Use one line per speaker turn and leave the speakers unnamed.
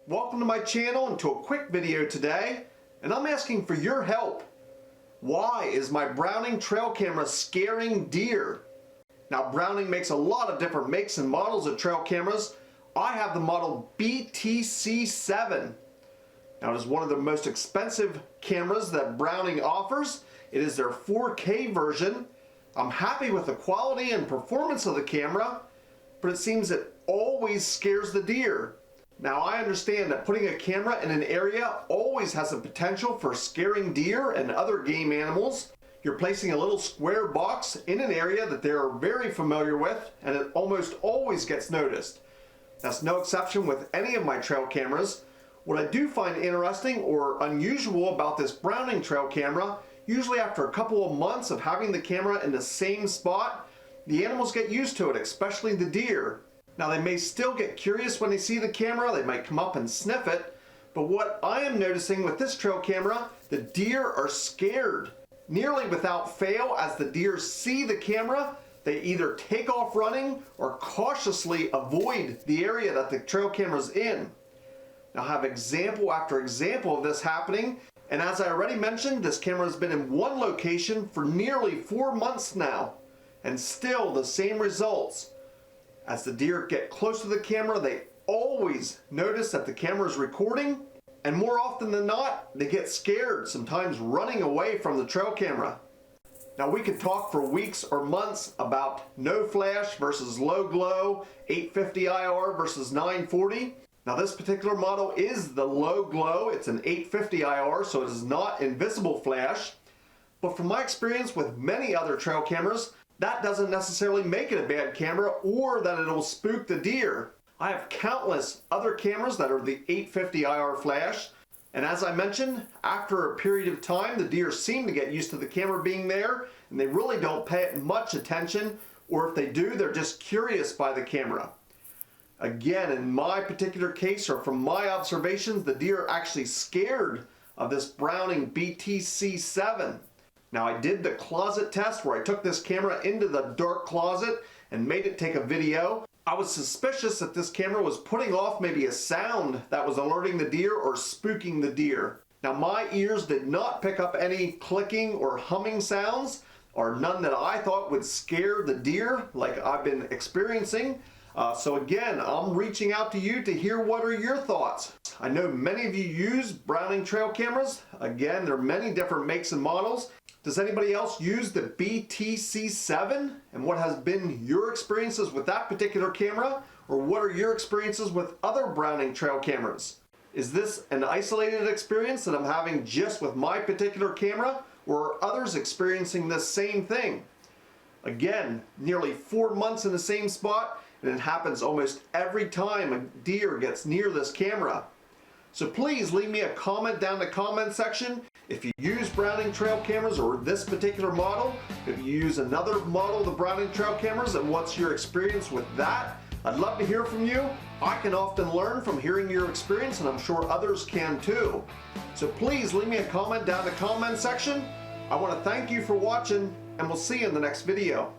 Welcome to my channel and to a quick video today, and I'm asking for your help. Why is my Browning trail camera scaring deer? Now, Browning makes a lot of different makes and models of trail cameras. I have the model BTC-7. Now, it is one of the most expensive cameras that Browning offers. It is their 4K version. I'm happy with the quality and performance of the camera, but it seems it always scares the deer. Now, I understand that putting a camera in an area always has the potential for scaring deer and other game animals. You're placing a little square box in an area that they're very familiar with, and it almost always gets noticed. That's no exception with any of my trail cameras. What I do find interesting or unusual about this Browning trail camera, usually after a couple of months of having the camera in the same spot, the animals get used to it, especially the deer. Now, they may still get curious when they see the camera, they might come up and sniff it, but what I am noticing with this trail camera, the deer are scared. Nearly without fail, as the deer see the camera, they either take off running or cautiously avoid the area that the trail camera's in. Now, I have example after example of this happening, and as I already mentioned, this camera has been in one location for nearly 4 months now, and still the same results. As the deer get close to the camera, they always notice that the camera is recording, and more often than not, they get scared, sometimes running away from the trail camera. Now, we could talk for weeks or months about no flash versus low glow, 850 IR versus 940. Now, this particular model is the low glow. It's an 850 IR, so it is not invisible flash. But from my experience with many other trail cameras, that doesn't necessarily make it a bad camera or that it'll spook the deer. I have countless other cameras that are the 850 IR flash, and as I mentioned, after a period of time, the deer seem to get used to the camera being there, and they really don't pay it much attention, or if they do, they're just curious by the camera. Again, in my particular case, or from my observations, the deer are actually scared of this Browning BTC-7. Now, I did the closet test where I took this camera into the dark closet and made it take a video. I was suspicious that this camera was putting off maybe a sound that was alerting the deer or spooking the deer. Now, my ears did not pick up any clicking or humming sounds, or none that I thought would scare the deer like I've been experiencing. So again, I'm reaching out to you to hear what are your thoughts. I know many of you use Browning trail cameras. Again, there are many different makes and models. Does anybody else use the BTC-7? And what has been your experiences with that particular camera? Or what are your experiences with other Browning trail cameras? Is this an isolated experience that I'm having just with my particular camera? Or are others experiencing this same thing? Again, nearly 4 months in the same spot, and it happens almost every time a deer gets near this camera. So please leave me a comment down in the comment section if you use Browning trail cameras or this particular model. If you use another model of the Browning trail cameras, and what's your experience with that? I'd love to hear from you. I can often learn from hearing your experience, and I'm sure others can too. So please leave me a comment down in the comment section. I want to thank you for watching, and we'll see you in the next video.